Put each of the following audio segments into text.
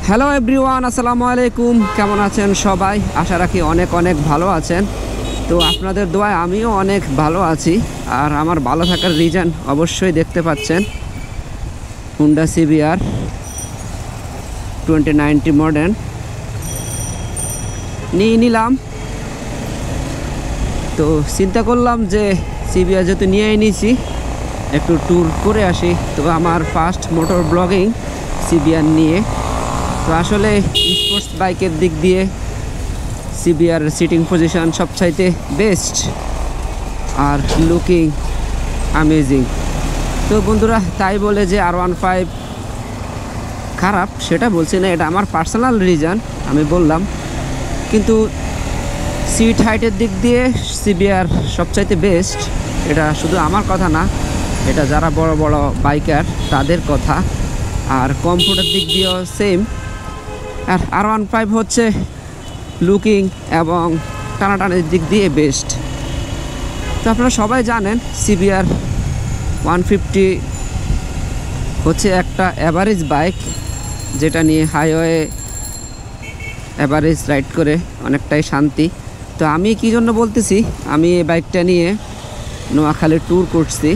Hello everyone, আসসালামু আলাইকুম। কেমন আছেন সবাই? আশা রাখি অনেক অনেক ভালো আছেন। তো আপনাদের দোয়ায় আমিও অনেক ভালো আছি। আর আমার ভালো থাকার রিজন অবশ্যই দেখতে পাচ্ছেন, হুন্ডা সিবিআর 2090 মডেল নিয়ে নিলাম। তো চিন্তা করলাম যে সিবিআর যেহেতু নিয়ে নিয়েছি, একটু ট্যুর করে আসি। তো আমার ফার্স্ট মোটর ব্লগিং সিবিআর নিয়ে। তো আসলে স্পোর্টস বাইকের দিক দিয়ে সিবিআর সিটিং পজিশন সবচাইতে বেস্ট আর লুকিং অ্যামেজিং। তো বন্ধুরা, তাই বলে যে R15 খারাপ সেটা বলছি না, এটা আমার পার্সোনাল রিজন আমি বললাম। কিন্তু সিট হাইটের দিক দিয়ে সিবিআর সবচাইতে বেস্ট, এটা শুধু আমার কথা না, এটা যারা বড় বড় বাইকার তাদের কথা। আর কমফোর্টের দিক দিয়েও সেম। আর R15 হচ্ছে লুকিং এবং টানাটানির দিক দিয়ে বেস্ট। তো আপনারা সবাই জানেন সিবিআর 150 হচ্ছে একটা অ্যাভারেজ বাইক, যেটা নিয়ে হাইওয়ে অ্যাভারেজ রাইড করে অনেকটাই শান্তি। তো আমি কী জন্য বলতেছি, আমি এই বাইকটা নিয়ে নোয়াখালী ট্যুর করছি,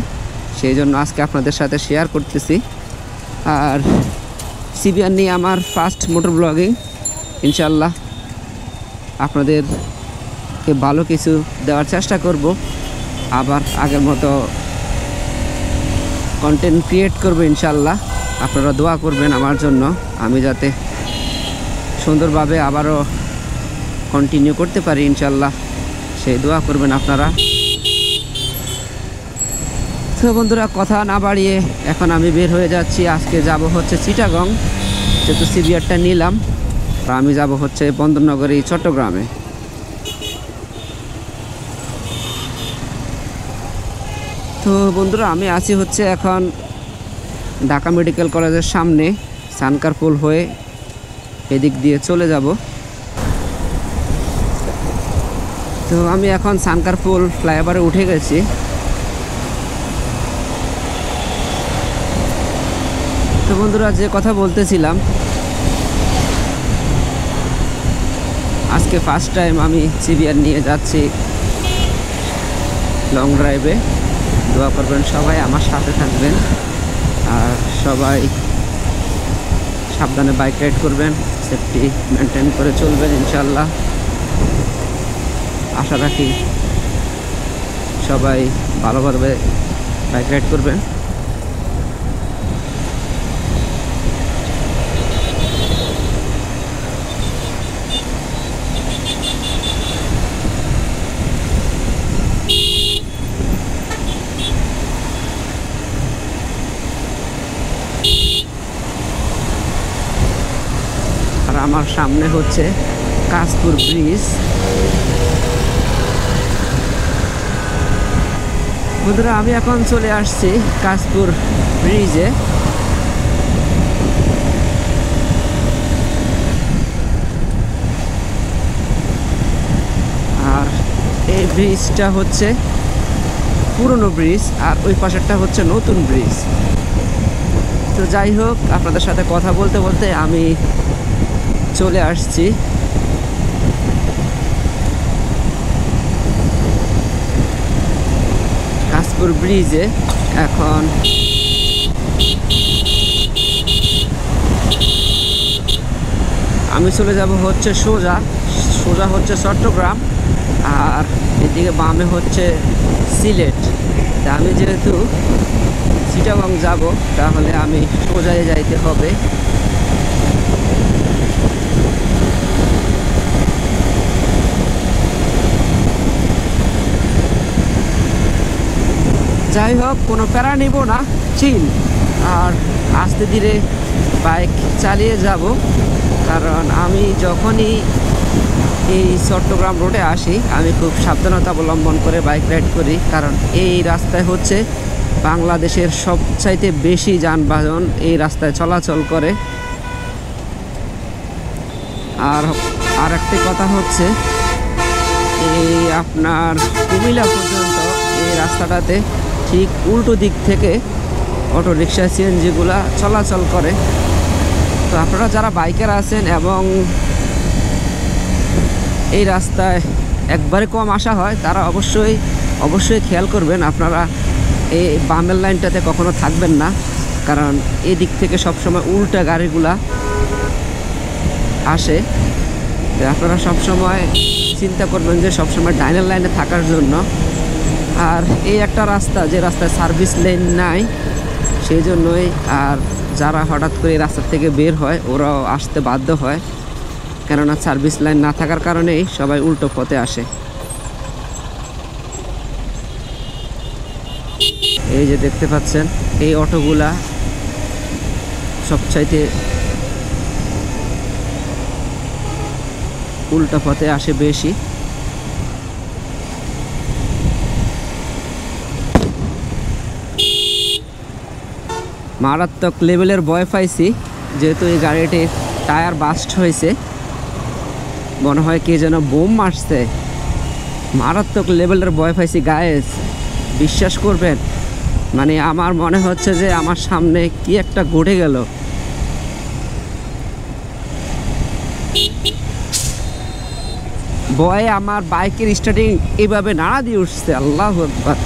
সেই জন্য আজকে আপনাদের সাথে শেয়ার করতেছি। আর সিবিআর নিয়ে আমার ফার্স্ট মোটর ব্লগিং। ইনশাল্লাহ আপনাদেরকে ভালো কিছু দেওয়ার চেষ্টা করব, আবার আগের মতো কন্টেন্ট ক্রিয়েট করব ইনশাল্লাহ। আপনারা দোয়া করবেন আমার জন্য, আমি যাতে সুন্দরভাবে আবারও কন্টিনিউ করতে পারি ইনশাল্লাহ, সেই দোয়া করবেন আপনারা। তো বন্ধুরা, কথা না বাড়িয়ে এখন আমি বের হয়ে যাচ্ছি। আজকে যাব হচ্ছে চিটাগং, যেহেতু সিবিআরটা নিলাম। আর আমি যাব হচ্ছে বন্দরনগরী চট্টগ্রামে। তো বন্ধুরা, আমি আছি হচ্ছে এখন ঢাকা মেডিকেল কলেজের সামনে, সানকারপুল হয়ে এদিক দিয়ে চলে যাব। তো আমি এখন সানকারপুল ফ্লাইওভারে উঠে গেছি। তো বন্ধুরা, যে কথা বলতেছিলাম, আজকে ফার্স্ট টাইম আমি সিবিআর নিয়ে যাচ্ছি লং ড্রাইভে। দোয়া করবেন সবাই, আমার সাথে থাকবেন, আর সবাই সাবধানে বাইক রাইড করবেন, সেফটি মেনটেন করে চলবেন ইনশাল্লাহ। আশা রাখি সবাই ভালোভাবে বাইক রাইড করবেন। আর আমার সামনে হচ্ছে কাশপুর ব্রিজ। বন্ধুরা, আমি এখন চলে আসছি কাশপুর ব্রিজে। আর এই ব্রিজটা হচ্ছে পুরনো ব্রিজ, আর ওই পাশেরটা হচ্ছে নতুন ব্রিজ। তো যাই হোক, আপনাদের সাথে কথা বলতে বলতে আমি চলে আসছি কাশপুর ব্রিজে। এখন আমি চলে যাব হচ্ছে সোজা হচ্ছে চট্টগ্রাম, আর এদিকে বামে হচ্ছে সিলেট। তা আমি যেহেতু চিটাগং যাব, তাহলে আমি সোজায় যাইতে হবে। যাই হোক, কোনো প্যারা নিব না, চিল আর আস্তে ধীরে বাইক চালিয়ে যাব। কারণ আমি যখনই এই চট্টগ্রাম রোডে আসি, আমি খুব সাবধানতা অবলম্বন করে বাইক রাইড করি। কারণ এই রাস্তায় হচ্ছে বাংলাদেশের সবচাইতে বেশি যানবাহন এই রাস্তায় চলাচল করে। আর একটি কথা হচ্ছে, এই আপনার কুমিল্লা পর্যন্ত এই রাস্তাটাতে ঠিক উল্টো দিক থেকে অটো রিক্সা সিএনজিগুলা চলাচল করে। তো আপনারা যারা বাইকার আছেন এবং এই রাস্তায় একবারে কম আসা হয় তারা অবশ্যই খেয়াল করবেন, আপনারা এই বামের লাইনটাতে কখনো থাকবেন না, কারণ এই দিক থেকে সবসময় উল্টা গাড়িগুলা আসে। আপনারা সবসময় চিন্তা করবেন যে সবসময় ডাইনের লাইনে থাকার জন্য। আর এই একটা রাস্তা, যে রাস্তায় সার্ভিস লেন নাই, সেই জন্যই আর যারা হঠাৎ করে এই রাস্তা থেকে বের হয় ওরাও আসতে বাধ্য হয়, কেননা সার্ভিস লাইন না থাকার কারণেই সবাই উল্টো পথে আসে। এই যে দেখতে পাচ্ছেন এই অটোগুলা সবচাইতে উল্টা পথে আসে বেশি। মারাত্মক লেভেলের ভয় পাইছি, যেহেতু এই গাড়িটির টায়ার বাস্ট হয়েছে, মনে হয় কে যেন বোম মারছে। মারাত্মক লেভেলের ভয় পাইছি গায়েস, বিশ্বাস করবেন, মানে আমার মনে হচ্ছে যে আমার সামনে কি একটা ঘটে গেল। ভয়ে আমার বাইকের স্টার্টিং এইভাবে নাড়া দিয়ে উঠছে, আল্লাহু আকবার।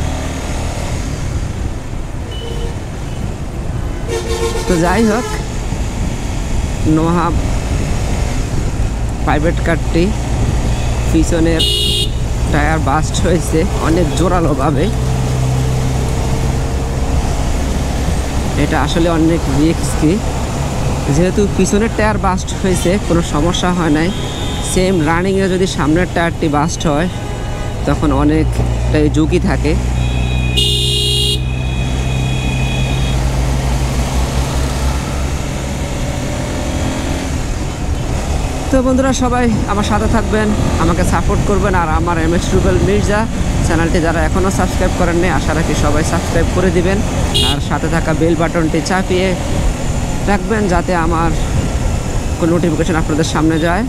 তো যাই হোক, নোহা প্রাইভেট কারটি পিছনের টায়ার বাস্ট হয়েছে অনেক জোরালোভাবে। এটা আসলে অনেক রিস্কি, যেহেতু পিছনের টায়ার বাস্ট হয়েছে কোনো সমস্যা হয় নাই। সেম রানিংয়ে যদি সামনের টায়ারটি বাস্ট হয় তখন অনেকটাই ঝুঁকি থাকে। তো বন্ধুরা, সবাই আমার সাথে থাকবেন, আমাকে সাপোর্ট করবেন। আর আমার MH রুবেল মির্জা চ্যানেলটি যারা এখনও সাবস্ক্রাইব করেননি, আশা রাখি সবাই সাবস্ক্রাইব করে দিবেন। আর সাথে থাকা বেল বাটনটি চাপিয়ে রাখবেন যাতে আমার কোনো নোটিফিকেশন আপনাদের সামনে যায়।